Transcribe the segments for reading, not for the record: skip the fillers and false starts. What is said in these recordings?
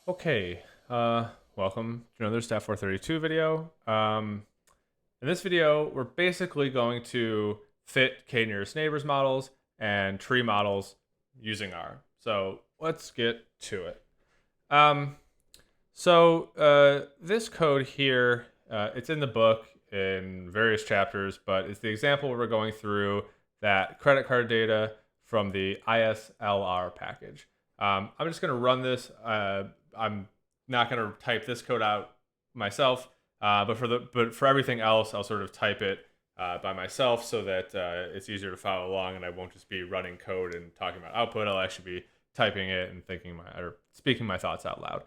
Okay, welcome to another Stat 432 video. In this video, we're basically going to fit k-nearest neighbors models and tree models using R. So let's get to it. This code here, it's in the book in various chapters, but it's the example where we're going through that credit card data from the ISLR package. I'm just going to run this. I'm not going to type this code out myself, but for everything else, I'll sort of type it by myself so that it's easier to follow along, and I won't just be running code and talking about output. I'll actually be typing it and speaking my thoughts out loud.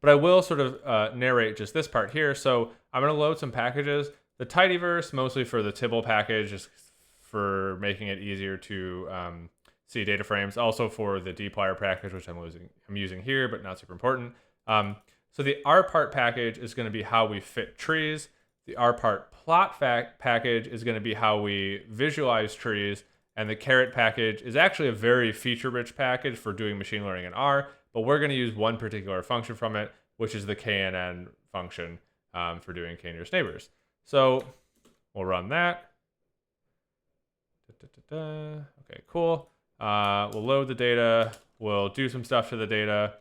But I will sort of narrate just this part here. So I'm going to load some packages. The tidyverse, mostly for the Tibble package, just for making it easier to see data frames. Also for the dplyr package, which I'm using here, but not super important. So the rpart package is going to be how we fit trees. The rpart plot package is going to be how we visualize trees. And the caret package is actually a very feature-rich package for doing machine learning in R, but we're going to use one particular function from it, which is the KNN function for doing k-nearest neighbors. So we'll run that. Okay, cool. We'll load the data. We'll do some stuff to the data.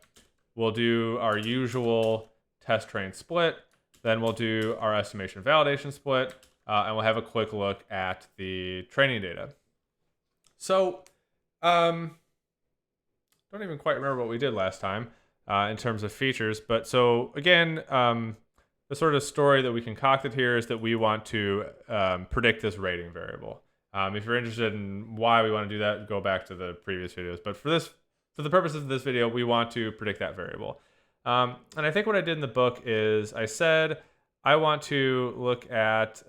We'll do our usual test train split. Then we'll do our estimation validation split. And we'll have a quick look at the training data. So, don't even quite remember what we did last time in terms of features. But so, again, the sort of story that we concocted here is that we want to predict this rating variable. If you're interested in why we want to do that, go back to the previous videos. But for the purposes of this video, we want to predict that variable. And I think what I did in the book is I said I want to look at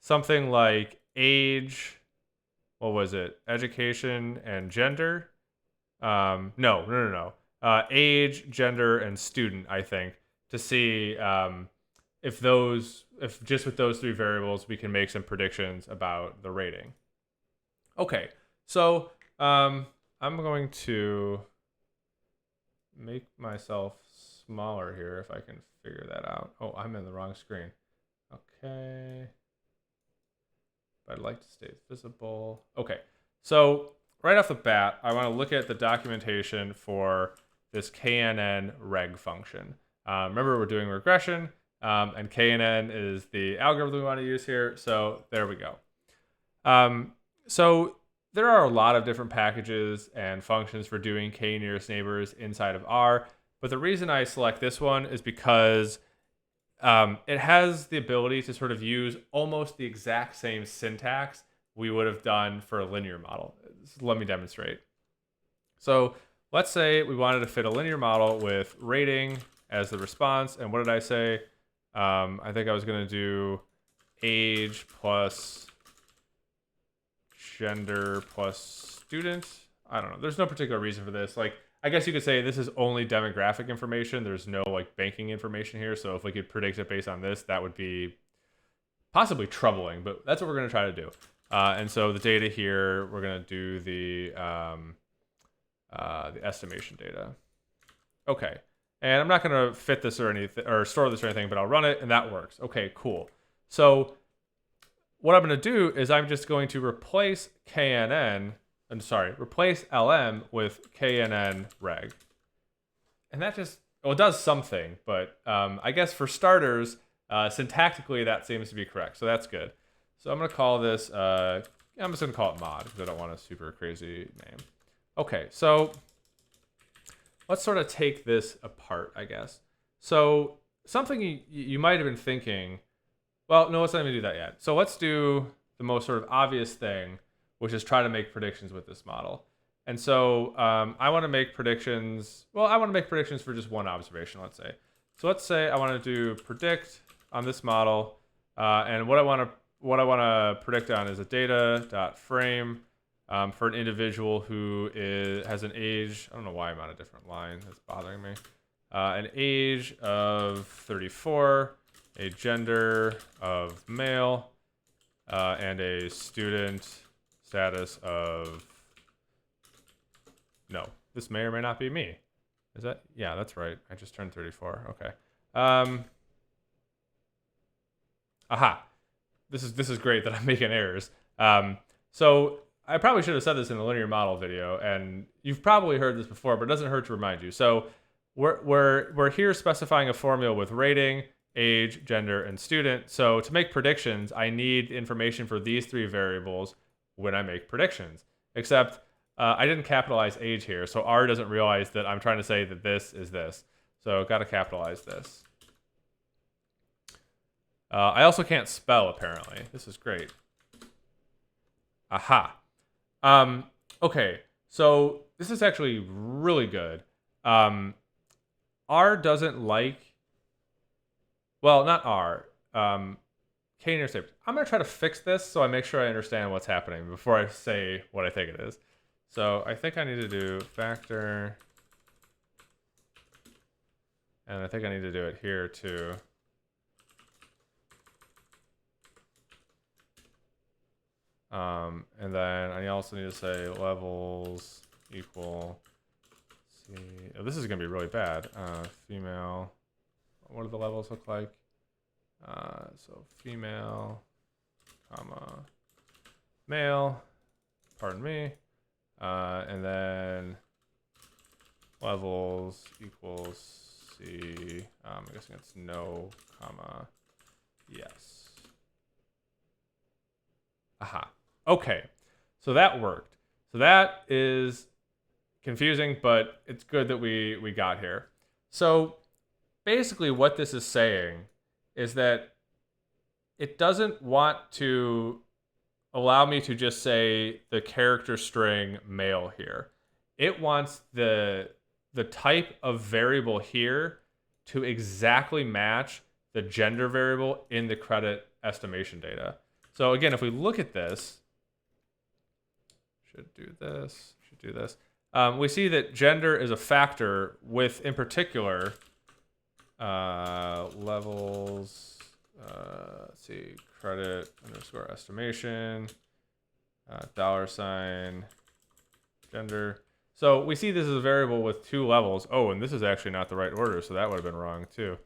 something like age. What was it? Education and gender? No. Age, gender, and student, I think, to see if just with those three variables, we can make some predictions about the rating. Okay, so I'm going to make myself smaller here if I can figure that out. Oh, I'm in the wrong screen. Okay. But I'd like to stay visible. Okay, so right off the bat, I want to look at the documentation for this KNN reg function. Remember, we're doing regression, and KNN is the algorithm we want to use here. So there we go. So there are a lot of different packages and functions for doing k-nearest neighbors inside of R. But the reason I select this one is because it has the ability to sort of use almost the exact same syntax we would have done for a linear model. So let me demonstrate. So let's say we wanted to fit a linear model with rating as the response. And what did I say? I think I was going to do age plus gender plus student. I don't know. There's no particular reason for this. Like, I guess you could say this is only demographic information. There's no like banking information here. So if we could predict it based on this, that would be possibly troubling, but that's what we're going to try to do. And so the data here, we're going to do the estimation data. Okay. And I'm not going to fit this or anything or store this or anything, but I'll run it and that works. Okay, cool. So what I'm going to do is I'm just going to replace replace LM with KNN reg. And that just, well, it does something, but I guess for starters, syntactically, that seems to be correct. So that's good. So I'm going to call this, I'm just going to call it mod because I don't want a super crazy name. Okay, so let's sort of take this apart, I guess. So something you might have been thinking, well, no, let's not even do that yet. So let's do the most sort of obvious thing, which is try to make predictions with this model. And so I want to make predictions. Well, I want to make predictions for just one observation, let's say. So let's say I want to do predict on this model. And what I want to predict on is a data.frame for an individual who has an age. I don't know why I'm on a different line. That's bothering me. An age of 34, a gender of male, and a student status of no. This may or may not be me. Is that? Yeah, that's right. I just turned 34. Okay. Aha. This is great that I'm making errors. So I probably should have said this in the linear model video, and you've probably heard this before, but it doesn't hurt to remind you. So we're here specifying a formula with rating, age, gender, and student. So to make predictions, I need information for these three variables when I make predictions. Except I didn't capitalize age here, so R doesn't realize that I'm trying to say that this is this. So got to capitalize this. I also can't spell, apparently. This is great. Aha. Okay, so this is actually really good. R doesn't like... Well, not R. K intercept. I'm going to try to fix this so I make sure I understand what's happening before I say what I think it is. So I think I need to do factor. And I think I need to do it here, too. And then I also need to say levels equal C. Oh, this is going to be really bad. Female. What do the levels look like? So female, comma, male, pardon me. And then levels equals C. I'm guessing it's no, comma, yes. Aha. Okay. So that worked. So that is confusing, but it's good that we got here. So basically what this is saying is that it doesn't want to allow me to just say the character string male here. It wants the type of variable here to exactly match the gender variable in the credit estimation data. So again, if we look at this, should do this, we see that gender is a factor with, in particular, levels, let's see, credit underscore estimation, $, gender. So we see this is a variable with two levels. Oh, and this is actually not the right order, so that would have been wrong too.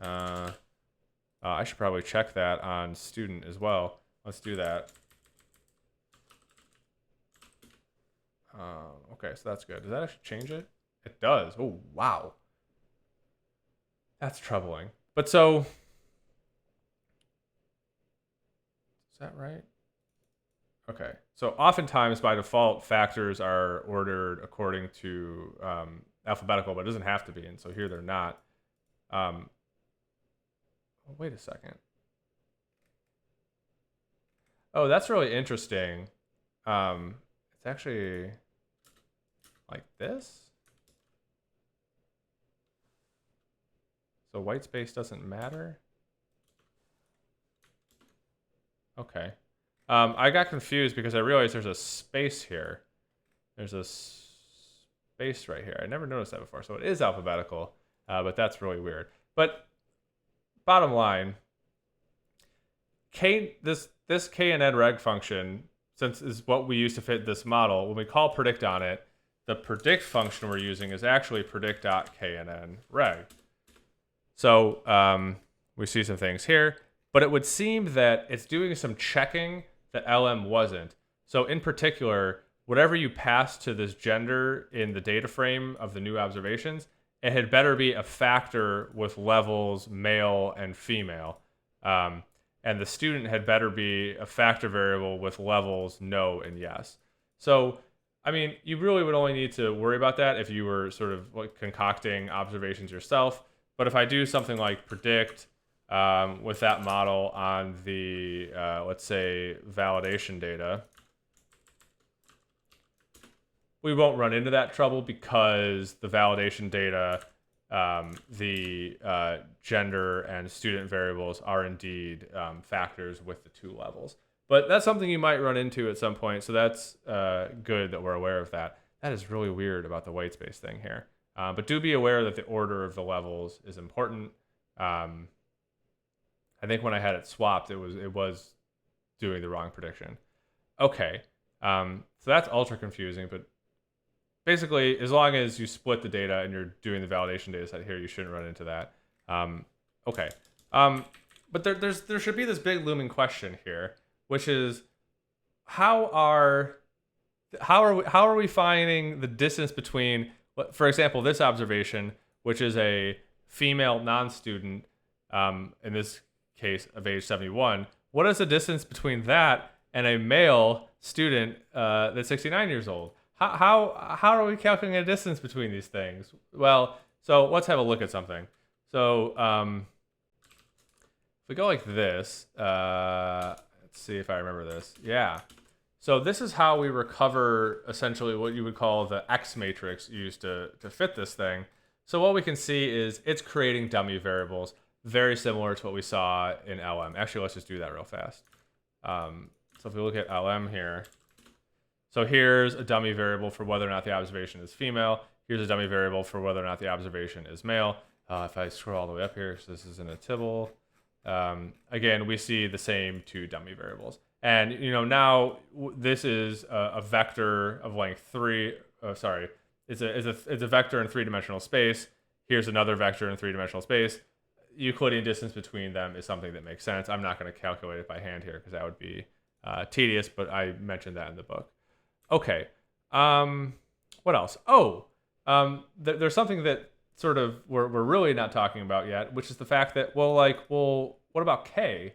I should probably check that on student as well. Let's do that. Okay, so that's good. Does that actually change it? It does. Oh, wow. That's troubling. But so, is that right? Okay. So oftentimes by default, factors are ordered according to alphabetical, but it doesn't have to be. And so here they're not. Oh, wait a second. Oh, that's really interesting. It's actually like this. So white space doesn't matter. Okay. I got confused because I realized there's a space here. There's a space right here. I never noticed that before. So it is alphabetical, but that's really weird. But bottom line, this KNN reg function, since is what we use to fit this model, when we call predict on it, the predict function we're using is actually predict.knn reg. So we see some things here, but it would seem that it's doing some checking that LM wasn't. So in particular, whatever you pass to this gender in the data frame of the new observations, it had better be a factor with levels male and female. And the student had better be a factor variable with levels no and yes. So, I mean, you really would only need to worry about that if you were sort of like concocting observations yourself. But if I do something like predict with that model on the, let's say, validation data, we won't run into that trouble because the validation data, the gender and student variables are indeed factors with the two levels. But that's something you might run into at some point, so that's good that we're aware of that. That is really weird about the white space thing here. But do be aware that the order of the levels is important. I think when I had it swapped, it was doing the wrong prediction. Okay, so that's ultra confusing, but basically, as long as you split the data and you're doing the validation data set here, you shouldn't run into that. Okay. But there should be this big looming question here, which is how are we finding the distance between, for example, this observation, which is a female non-student, in this case of age 71. What is the distance between that and a male student that's 69 years old? How are we calculating a distance between these things? Well, so let's have a look at something. So if we go like this, let's see if I remember this. Yeah. So this is how we recover essentially what you would call the X matrix used to fit this thing. So what we can see is it's creating dummy variables, very similar to what we saw in LM. Actually, let's just do that real fast. So if we look at LM here, so here's a dummy variable for whether or not the observation is female. Here's a dummy variable for whether or not the observation is male. If I scroll all the way up here, so this is in a tibble. Again, we see the same two dummy variables. And now this is a vector of length 3. Sorry, it's a vector in 3-dimensional space. Here's another vector in 3-dimensional space. Euclidean distance between them is something that makes sense. I'm not going to calculate it by hand here because that would be tedious, but I mentioned that in the book. Okay. What else? Oh, there's something that sort of we're really not talking about yet, which is the fact that what about K?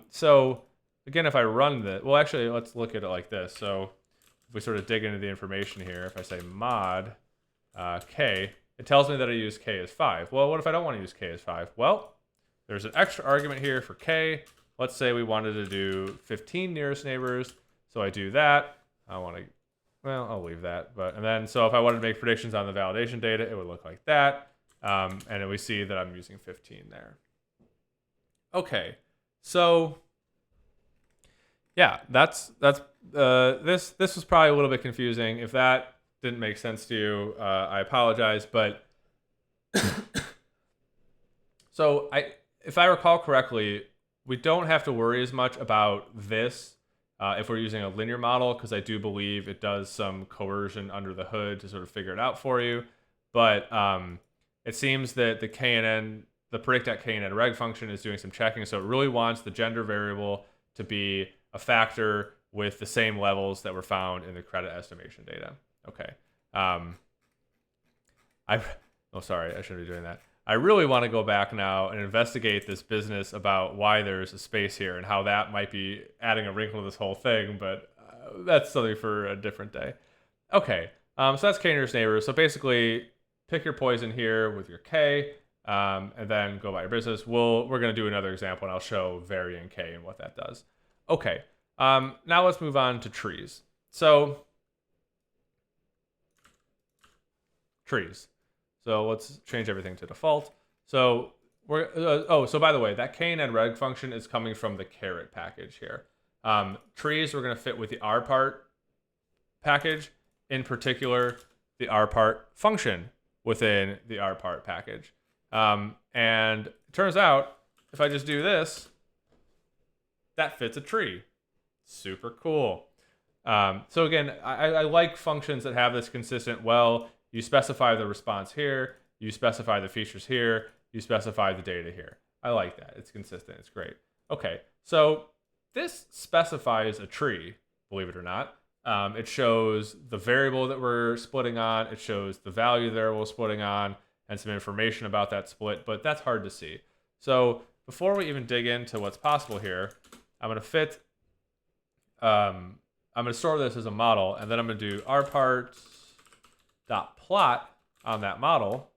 So again, if I run this, well, actually, let's look at it like this. So if we sort of dig into the information here, if I say mod K, it tells me that I use K as 5. Well, what if I don't want to use K as 5? Well, there's an extra argument here for K. Let's say we wanted to do 15 nearest neighbors. So I do that. Well, I'll leave that. And then, so if I wanted to make predictions on the validation data, it would look like that. And then we see that I'm using 15 there. Okay, so yeah, this was probably a little bit confusing. If that didn't make sense to you, I apologize. But so if I recall correctly, we don't have to worry as much about this if we're using a linear model, because I do believe it does some coercion under the hood to sort of figure it out for you. But it seems that the KNN, the predict.KNN reg function is doing some checking, so it really wants the gender variable to be a factor with the same levels that were found in the credit estimation data. Okay. Sorry, I shouldn't be doing that. I really want to go back now and investigate this business about why there's a space here and how that might be adding a wrinkle to this whole thing, but that's something for a different day. Okay, so that's K nearest neighbor. So basically, pick your poison here with your K, and then go about your business. We're going to do another example, and I'll show varying K and what that does. Okay, now let's move on to trees. So, trees. So let's change everything to default. So so by the way, that KNN reg function is coming from the caret package here. Trees we're going to fit with the rpart package, in particular the rpart function within the rpart package. And it turns out if I just do this, that fits a tree. Super cool. So again, I like functions that have this consistent, well, you specify the response here, you specify the features here, you specify the data here. I like that. It's consistent. It's great. Okay, so this specifies a tree, believe it or not. It shows the variable that we're splitting on. It shows the value there we're splitting on and some information about that split, but that's hard to see. So before we even dig into what's possible here, I'm going to store this as a model, and then I'm going to do rpart.plot on that model.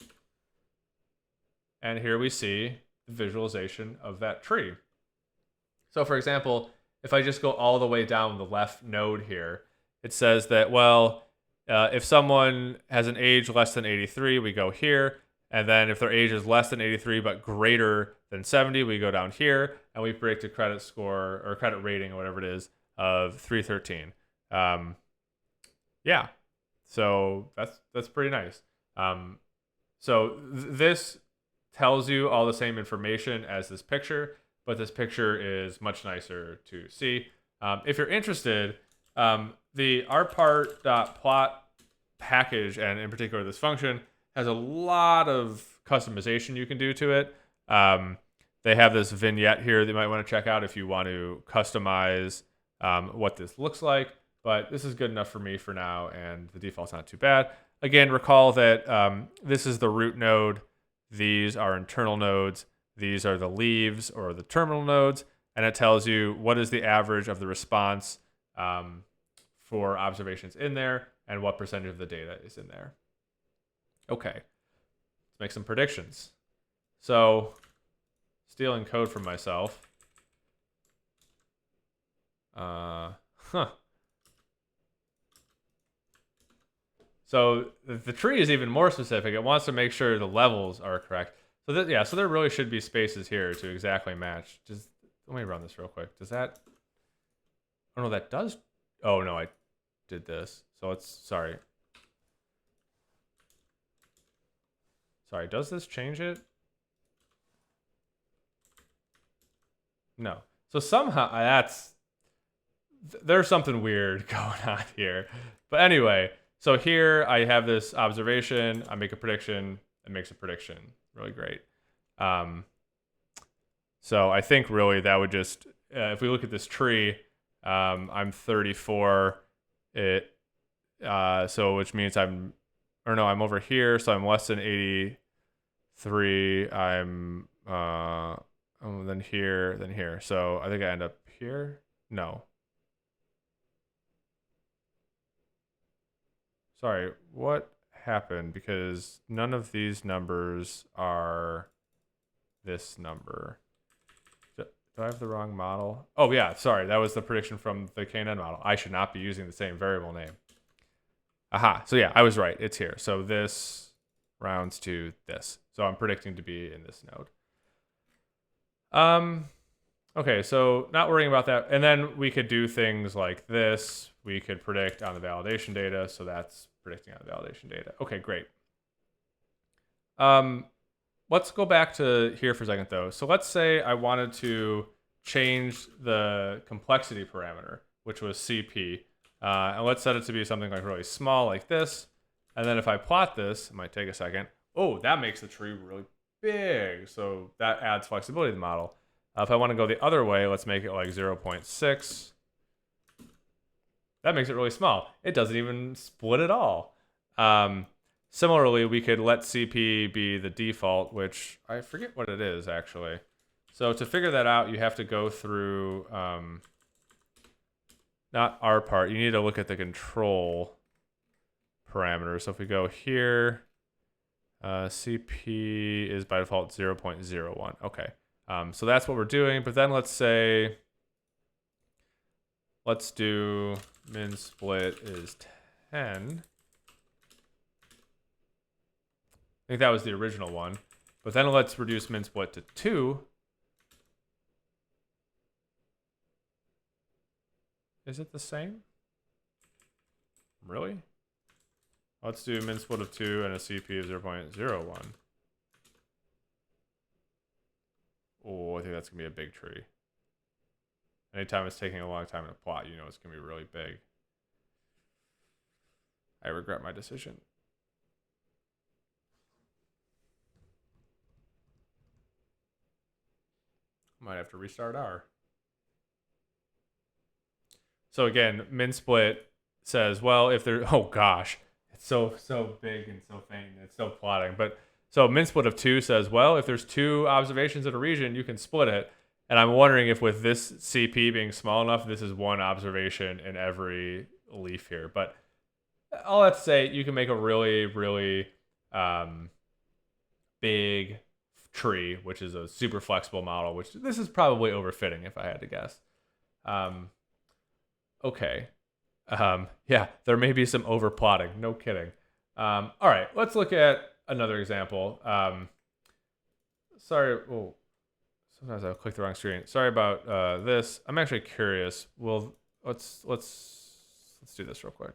And here we see the visualization of that tree. So for example, if I just go all the way down the left node here, it says that, well, if someone has an age less than 83, we go here. And then if their age is less than 83 but greater than 70, we go down here. And we predict a credit score or credit rating or whatever it is of 313. Yeah, so that's pretty nice. This tells you all the same information as this picture, but this picture is much nicer to see. If you're interested, the rpart.plot package, and in particular this function, has a lot of customization you can do to it. They have this vignette here that you might want to check out if you want to customize what this looks like. But this is good enough for me for now, and the default's not too bad. Again, recall that this is the root node. These are internal nodes. These are the leaves or the terminal nodes. And it tells you what is the average of the response for observations in there and what percentage of the data is in there. Okay, let's make some predictions. So, stealing code from myself. So the tree is even more specific. It wants to make sure the levels are correct. So yeah, so there really should be spaces here to exactly match. Just let me run this real quick. Does that? Oh no, that does. Oh no, I did this. So it's sorry. Sorry, does this change it? No. So somehow there's something weird going on here. But anyway, so here I have this observation. I make a prediction. It makes a prediction. Really great. So I think really that would just if we look at this tree, I'm 34. So which means I'm over here, so I'm less than 83. I'm then here. So I think I end up here. No. Sorry, what happened? Because none of these numbers are this number. Do I have the wrong model? Oh yeah, sorry, that was the prediction from the KNN model. I should not be using the same variable name. Aha, so yeah, I was right, it's here. So this rounds to this. So I'm predicting to be in this node. Okay, so not worrying about that. And then we could do things like this. We could predict on the validation data. So that's predicting on the validation data. Okay, great. Let's go back to here for a second though. So let's say I wanted to change the complexity parameter, which was CP. And let's set it to be something like really small like this. And then if I plot this, it might take a second. Oh, that makes the tree really big. So that adds flexibility to the model. If I want to go the other way, let's make it like 0.6. That makes it really small. It doesn't even split at all. Similarly, we could let CP be the default, which I forget what it is actually. So to figure that out, you have to go through, not our part, you need to look at the control parameters. So if we go here, CP is by default 0.01. Okay. So that's what we're doing, but then let's do min split is 10. I think that was the original one, but then let's reduce min split to 2. Is it the same? Really? Let's do min split of 2 and a CP of 0.01. Oh, I think that's going to be a big tree. Anytime it's taking a long time to plot, you know it's going to be really big. I regret my decision. Might have to restart R. So again, min split says, well, if there, oh gosh, it's so big and so faint, it's still plotting. But so min split of 2 says, well, if there's 2 observations in a region, you can split it. And I'm wondering if with this CP being small enough, this is 1 observation in every leaf here. But all that to say, you can make a really, really big tree, which is a super flexible model, which this is probably overfitting if I had to guess. Okay. Yeah, there may be some overplotting. No kidding. All right, let's look at another example. Sorry. Oh, sometimes I click the wrong screen. Sorry about this. I'm actually curious. Well, let's do this real quick.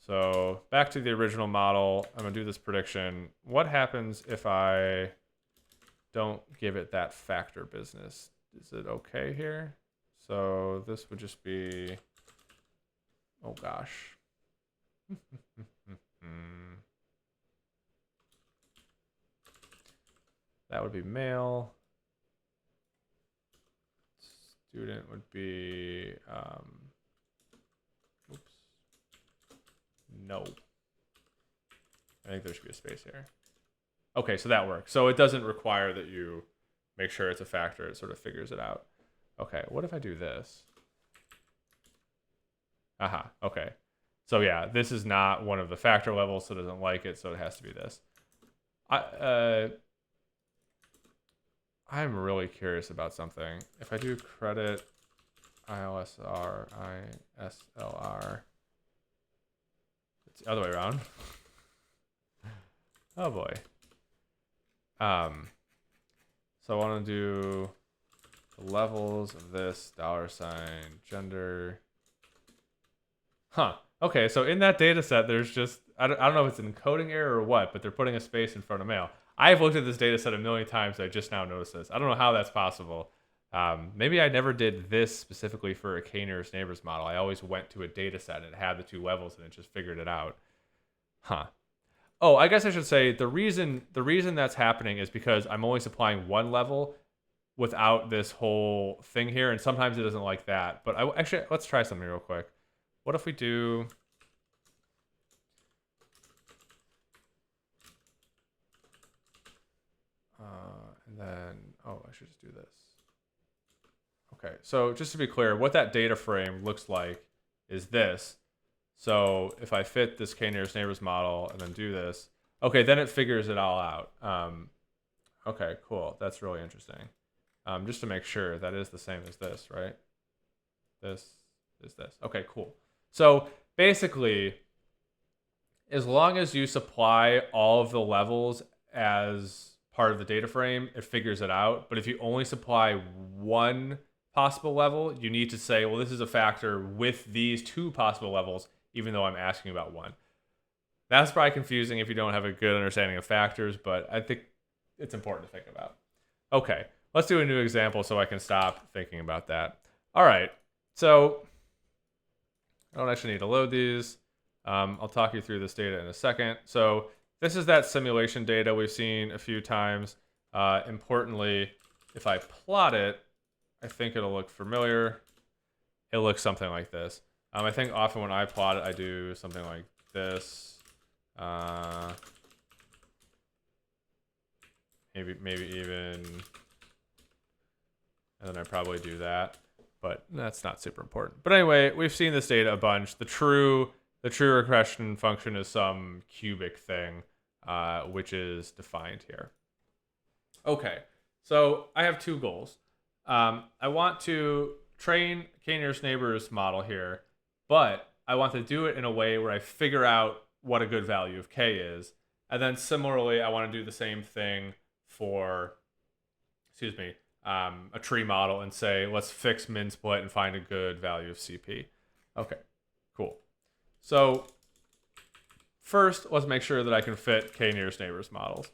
So back to the original model. I'm gonna do this prediction. What happens if I don't give it that factor business? Is it okay here? So this would just be, oh gosh. That would be male. Student would be, oops. No. I think there should be a space here. Okay, so that works. So it doesn't require that you make sure it's a factor. It sort of figures it out. Okay, what if I do this? Aha, okay. So yeah, this is not one of the factor levels, so it doesn't like it, so it has to be this. I'm really curious about something. If I do credit ILSR, ISLR, it's the other way around. Oh boy. So I want to do the levels of this $, gender. Huh. Okay, so in that data set, there's just, I don't know if it's an encoding error or what, but they're putting a space in front of male. I've looked at this data set a million times. I just now noticed this. I don't know how that's possible. Maybe I never did this specifically for a k-nearest neighbors model. I always went to a data set and it had the two levels and it just figured it out. Huh. Oh, I guess I should say the reason that's happening is because I'm only supplying one level without this whole thing here, and sometimes it doesn't like that. But actually, let's try something real quick. What if we do... and then, oh, I should just do this. Okay, so just to be clear, what that data frame looks like is this. So if I fit this k-nearest neighbors model and then do this, okay, then it figures it all out. Okay, cool. That's really interesting. Just to make sure that is the same as this, right? This is this. Okay, cool. So basically, as long as you supply all of the levels as part of the data frame, it figures it out. But if you only supply one possible level, you need to say, well, this is a factor with these two possible levels, even though I'm asking about one. That's probably confusing if you don't have a good understanding of factors, but I think it's important to think about. Okay, let's do a new example so I can stop thinking about that. All right, so I don't actually need to load these. I'll talk you through this data in a second. So this is that simulation data we've seen a few times. Importantly, if I plot it, I think it'll look familiar. It looks something like this. I think often when I plot it, I do something like this. Maybe even, and then I probably do that, but that's not super important. But anyway, we've seen this data a bunch. The true regression function is some cubic thing, which is defined here. Okay, so I have two goals. I want to train k-nearest neighbors model here, but I want to do it in a way where I figure out what a good value of k is. And then similarly, I want to do the same thing for, a tree model and say, let's fix min split and find a good value of CP. Okay, cool. So first, let's make sure that I can fit k-nearest neighbors models.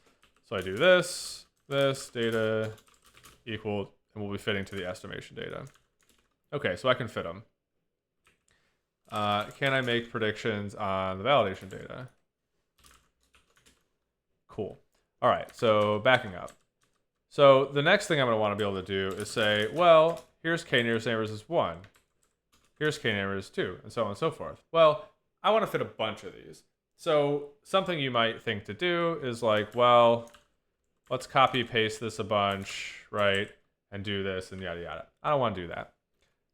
So I do this data equal, and we'll be fitting to the estimation data. Okay, so I can fit them. Can I make predictions on the validation data? Cool. All right, so backing up. So the next thing I'm going to want to be able to do is say, well, here's k-nearest neighbors as 1. Here's k-neighbors 2, and so on and so forth. Well, I want to fit a bunch of these. So something you might think to do is like, well, let's copy paste this a bunch, right? And do this and yada yada. I don't want to do that.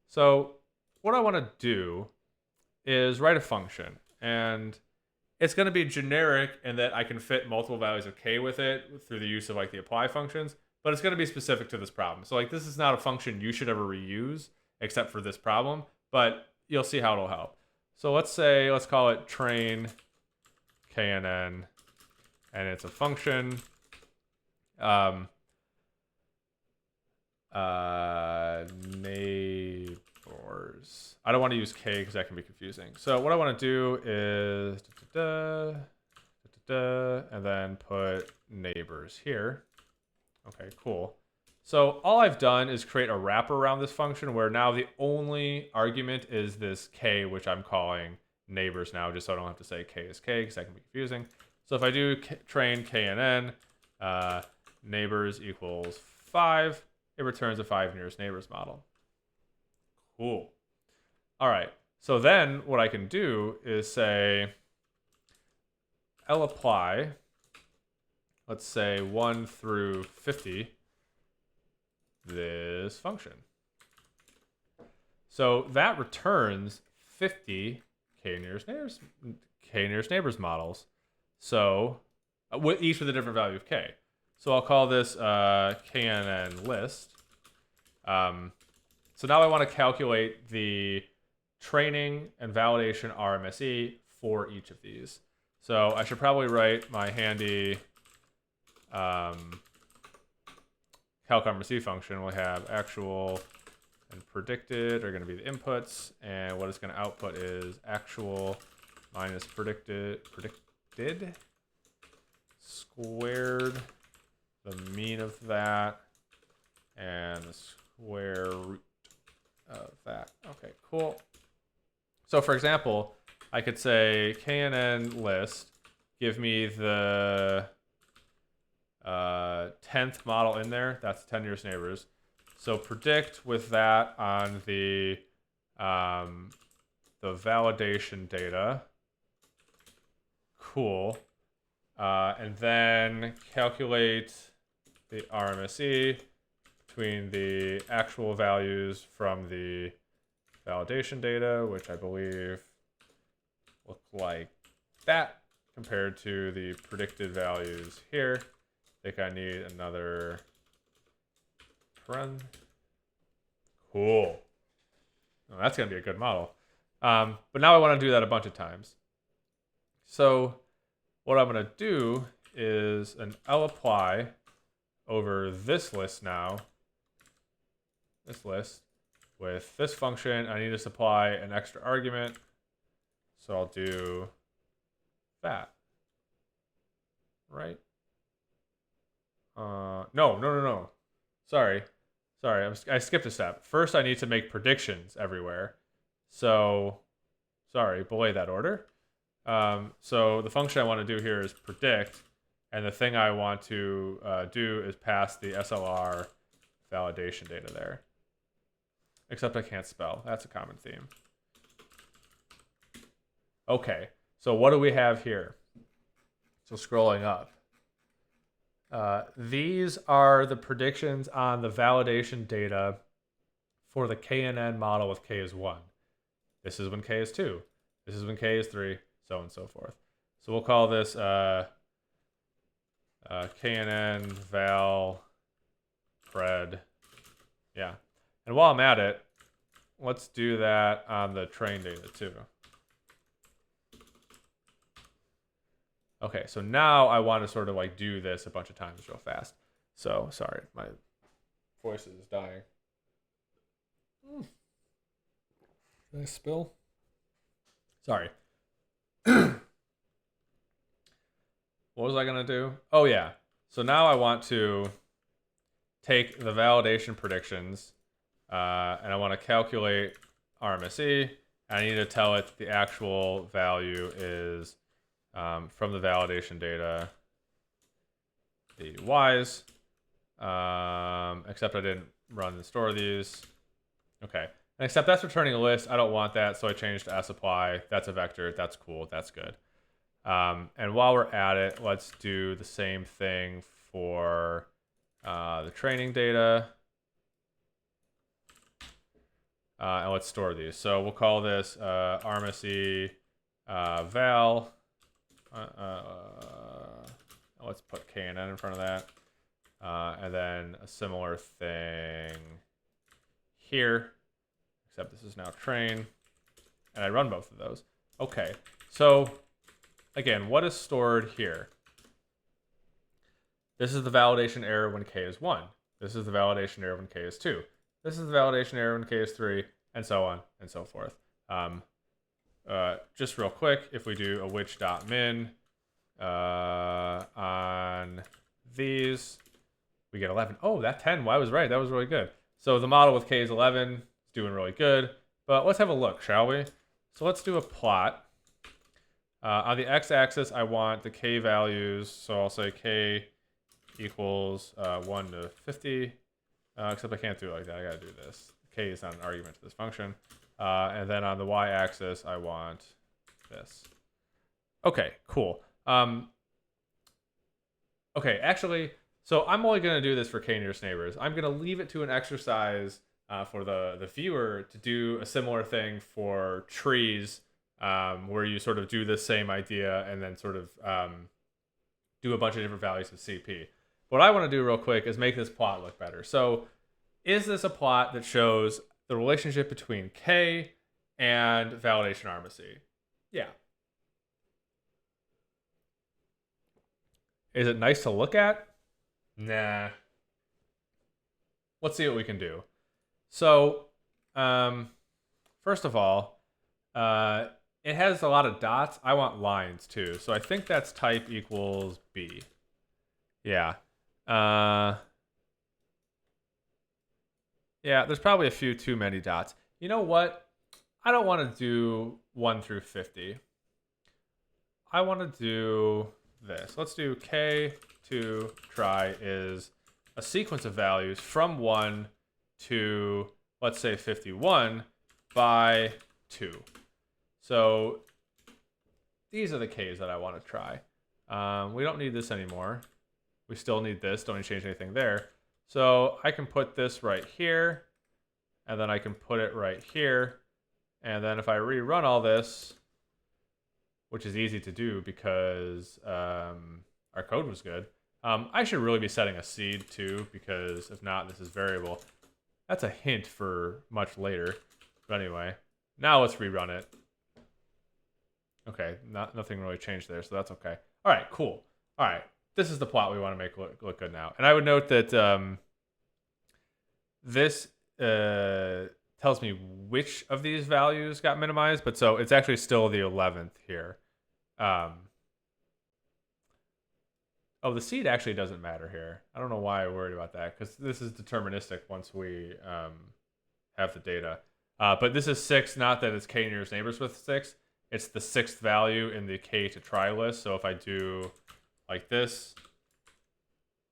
So what I want to do is write a function, and it's going to be generic in that I can fit multiple values of k with it through the use of like the apply functions, but it's going to be specific to this problem. So like this is not a function you should ever reuse except for this problem, but you'll see how it'll help. So let's call it train KNN, and it's a function. Neighbors. I don't want to use k because that can be confusing. So what I want to do is and then put neighbors here. Okay, cool. So all I've done is create a wrapper around this function where now the only argument is this k, which I'm calling neighbors now, just so I don't have to say k is k, because that can be confusing. So if I do train KNN, neighbors equals 5, it returns a 5 nearest neighbors model. Cool. All right. So then what I can do is say lapply, let's say 1 through 50, this function. So that returns 50 k nearest neighbors models. So each with a different value of k. So I'll call this KNN list. So now I want to calculate the training and validation RMSE for each of these. So I should probably write my handy calc RMSE function. We'll have actual and predicted are going to be the inputs, and what it's going to output is actual minus predicted squared the mean of that and the square root of that. Okay, cool. So for example, I could say KNN list, give me the 10th model in there. That's 10 nearest neighbors. So predict with that on the validation data. Cool. And then calculate the RMSE between the actual values from the validation data, which I believe look like that, compared to the predicted values here. I think I need another run. Cool. Oh, that's going to be a good model. But now I want to do that a bunch of times. So what I'm going to do is an lapply over this list now. This list with this function. I need to supply an extra argument. So I'll do that. Right? No. Sorry, I skipped a step. First, I need to make predictions everywhere. So, sorry, belay that order. So the function I want to do here is predict, and the thing I want to do is pass the SLR validation data there. Except I can't spell. That's a common theme. Okay, so what do we have here? So scrolling up. These are the predictions on the validation data for the KNN model with k is 1. This is when k is 2. This is when k is 3, so on and so forth. So we'll call this KNN val pred. Yeah. And while I'm at it, let's do that on the train data too. Okay, so now I want to sort of like do this a bunch of times real fast. So, sorry, my voice is dying. Did I spill? Sorry. What was I going to do? Oh, yeah. So now I want to take the validation predictions and I want to calculate RMSE. I need to tell it the actual value is from the validation data, the y's, except I didn't run and store these. Okay, and except that's returning a list. I don't want that, so I changed to sapply. That's a vector. That's cool. That's good. And while we're at it, let's do the same thing for the training data. And let's store these. So we'll call this RMSE val. Let's put KNN in front of that. And then a similar thing here, except this is now train. And I run both of those. Okay, so again, what is stored here? This is the validation error when k is 1. This is the validation error when k is 2. This is the validation error when k is 3, and so on and so forth. Just real quick, if we do a which.min on these, we get 11. Oh, that 10, I was right. That was really good. So the model with k is 11 is doing really good. But let's have a look, shall we? So let's do a plot. On the x-axis, I want the k values, so I'll say k equals 1 to 50, except I can't do it like that. I gotta do this. K is not an argument to this function. And then on the y-axis, I want this. Okay, cool. Okay, actually, so I'm only going to do this for k nearest neighbors. I'm going to leave it to an exercise for the viewer to do a similar thing for trees, where you sort of do the same idea and then sort of do a bunch of different values of CP. What I want to do real quick is make this plot look better. So is this a plot that shows the relationship between k and validation RMSE? Yeah. Is it nice to look at? Nah. Let's see what we can do. So, first of all, it has a lot of dots. I want lines too. So I think that's type equals B. Yeah. Yeah, there's probably a few too many dots. You know what? I don't want to do 1 through 50. I want to do this. Let's do k to try is a sequence of values from 1 to, let's say, 51 by 2. So these are the k's that I want to try. We don't need this anymore. We still need this. Don't need to change anything there. So I can put this right here, and then I can put it right here. And then if I rerun all this, which is easy to do because our code was good. I should really be setting a seed too, because if not, this is variable. That's a hint for much later. But anyway, now let's rerun it. Okay, nothing really changed there, so that's okay. All right, cool. All right, this is the plot we want to make look good now. And I would note that this tells me which of these values got minimized, but so it's actually still the 11th here. Oh, the seed actually doesn't matter here. I don't know why I worried about that, because this is deterministic once we have the data. But this is 6, not that it's k nearest neighbors with 6. It's the 6th value in the k to try list. So if I do like this,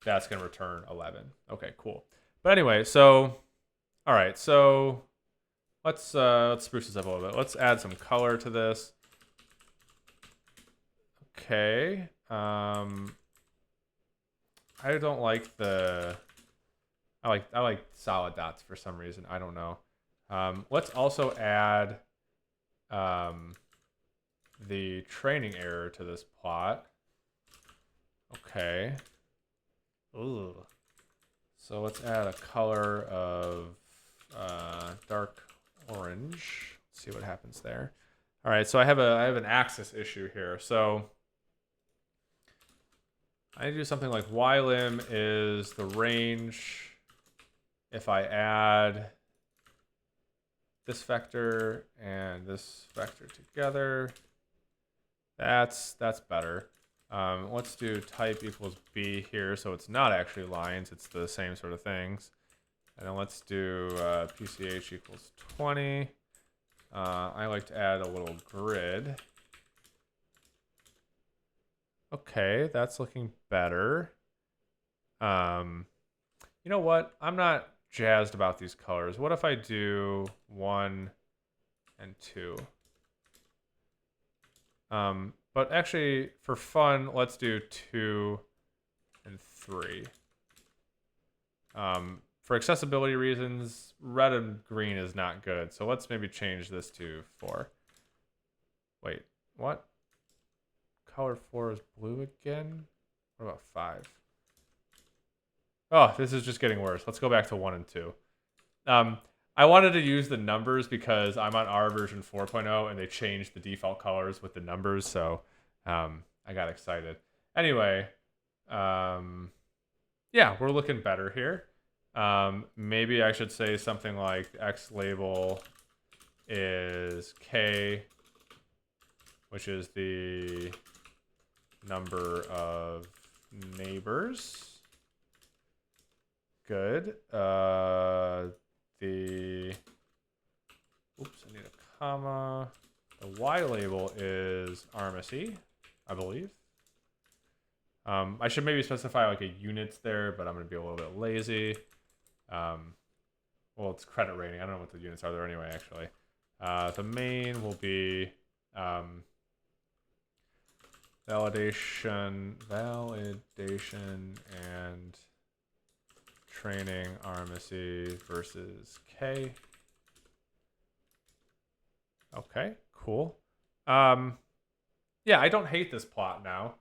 that's going to return 11. Okay, cool. But anyway, so, all right, so let's spruce this up a little bit. Let's add some color to this. Okay. I don't like the. I like solid dots for some reason. I don't know. Let's also add the training error to this plot. Okay. Ooh. So let's add a color of dark orange. Let's see what happens there. All right. So I have an axis issue here. So I do something like ylim is the range. If I add this vector and this vector together, that's better. Let's do type equals B here, so it's not actually lines, it's the same sort of things. And then let's do PCH equals 20. I like to add a little grid. Okay, that's looking better. You know what? I'm not jazzed about these colors. What if I do 1 and 2? But actually, for fun, let's do 2 and 3. For accessibility reasons, red and green is not good. So let's maybe change this to 4. Wait, what? Color 4 is blue again? What about 5? Oh, this is just getting worse. Let's go back to 1 and 2. I wanted to use the numbers because I'm on R version 4.0 and they changed the default colors with the numbers, so I got excited. Anyway, yeah, we're looking better here. Maybe I should say something like X label is K, which is the number of neighbors. Good. Oops, I need a comma. The Y label is RMSE, I believe. I should maybe specify like a units there, but I'm going to be a little bit lazy. Well, it's credit rating. I don't know what the units are there anyway, actually. The main will be validation, and training RMSE versus K. Okay, cool. Yeah, I don't hate this plot now.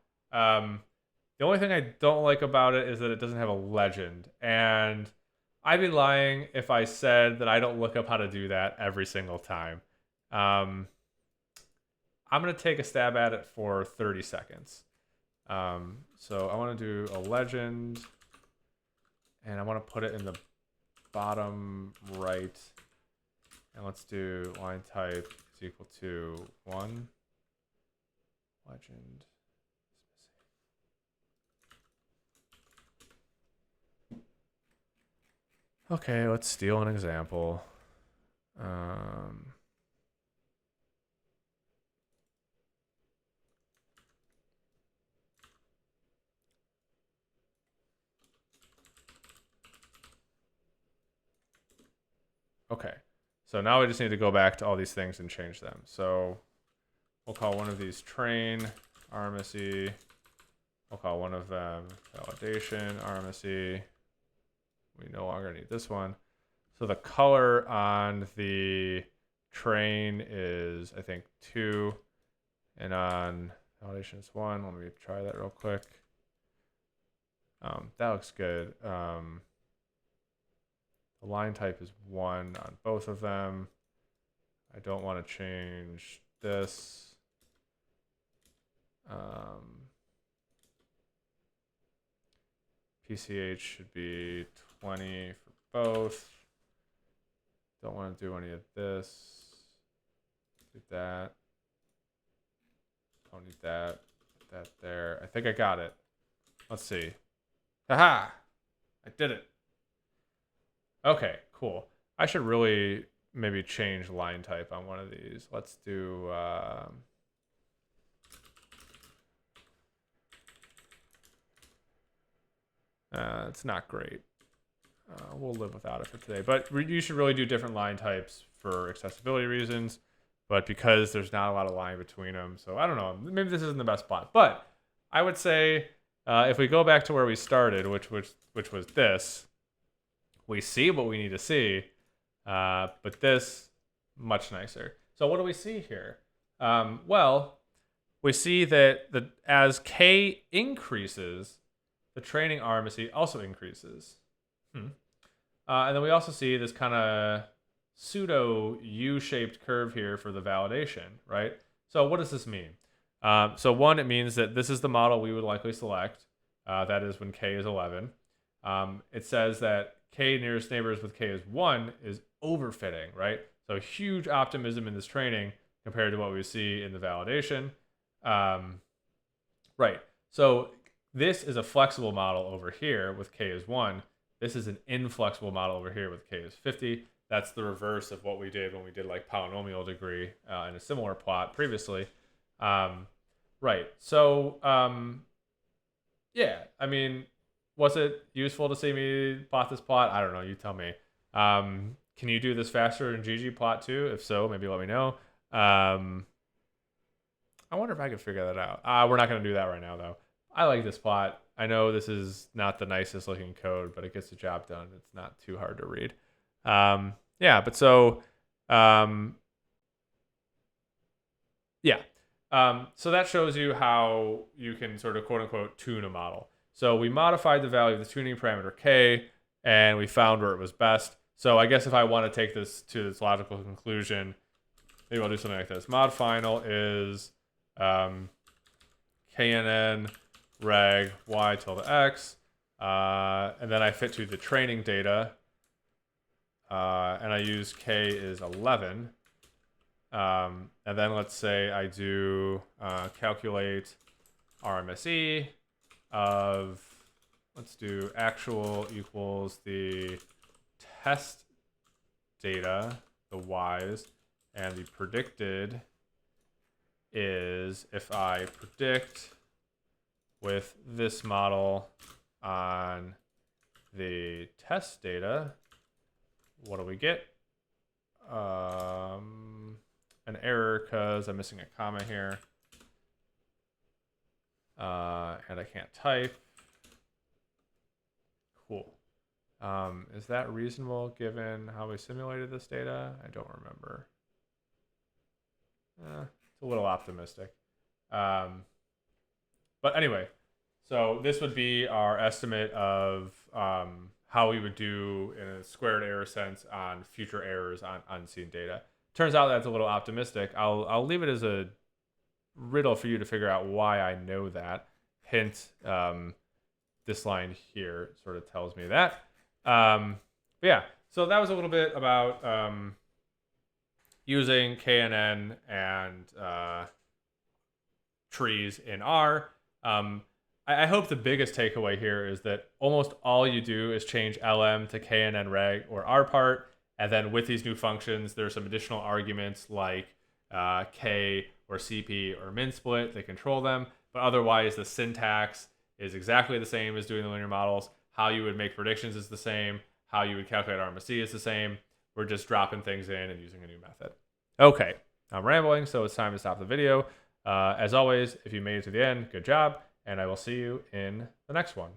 The only thing I don't like about it is that it doesn't have a legend. And I'd be lying if I said that I don't look up how to do that every single time. I'm going to take a stab at it for 30 seconds. So I want to do a legend. And I want to put it in the bottom right. And let's do line type is equal to 1. Legend. Okay, let's steal an example. Okay, so now we just need to go back to all these things and change them. So we'll call one of these train RMSE. We'll call one of them validation RMSE. We no longer need this one. So the color on the train is, I think, 2. And on validation is 1. Let me try that real quick. That looks good. The line type is 1 on both of them. I don't want to change this. PCH should be 20 for both. Don't want to do any of this. Do that. Don't need that. Put that there. I think I got it. Let's see. Haha! I did it. Okay, cool. I should really maybe change line type on one of these. Let's do... it's not great. We'll live without it for today. But you should really do different line types for accessibility reasons. But because there's not a lot of line between them, so I don't know. Maybe this isn't the best spot. But I would say if we go back to where we started, which was this, we see what we need to see. But this, much nicer. So what do we see here? Well, we see that as K increases, the training RMSE also increases. And then we also see this kind of pseudo U-shaped curve here for the validation, right? So what does this mean? So one, it means that this is the model we would likely select. That is when K is 11. It says that K nearest neighbors with K is 1 is overfitting, right? So huge optimism in this training compared to what we see in the validation. Right. So this is a flexible model over here with K is 1. This is an inflexible model over here with K is 50. That's the reverse of what we did when we did like polynomial degree in a similar plot previously. Right. So, yeah, I mean, was it useful to see me plot this plot? I don't know. You tell me. Can you do this faster in ggplot too? If so, maybe let me know. I wonder if I could figure that out. We're not going to do that right now, though. I like this plot. I know this is not the nicest looking code, but it gets the job done. It's not too hard to read. Yeah, but so, yeah. So that shows you how you can sort of quote unquote tune a model. So we modified the value of the tuning parameter K, and we found where it was best. So I guess if I want to take this to its logical conclusion, maybe I'll do something like this. Mod final is KNN reg y tilde x, and then I fit to the training data, and I use K is 11. And then let's say I do calculate RMSE of, let's do actual equals the test data, the y's, and the predicted is if I predict with this model on the test data, what do we get? An error because I'm missing a comma here. And I can't type. Cool. Is that reasonable given how we simulated this data? I don't remember. It's a little optimistic. But anyway, so this would be our estimate of how we would do in a squared error sense on future errors on unseen data. Turns out that's a little optimistic. I'll leave it as a riddle for you to figure out why I know that. Hint, this line here sort of tells me that. But yeah, so that was a little bit about using KNN and trees in R. I hope the biggest takeaway here is that almost all you do is change LM to KNN reg or R part, and then with these new functions, there's some additional arguments like K or CP or min split. They control them, but otherwise the syntax is exactly the same as doing the linear models. How you would make predictions is the same. How you would calculate RMSE is the same. We're just dropping things in and using a new method. Okay, I'm rambling, so it's time to stop the video. As always, if you made it to the end, good job, and I will see you in the next one.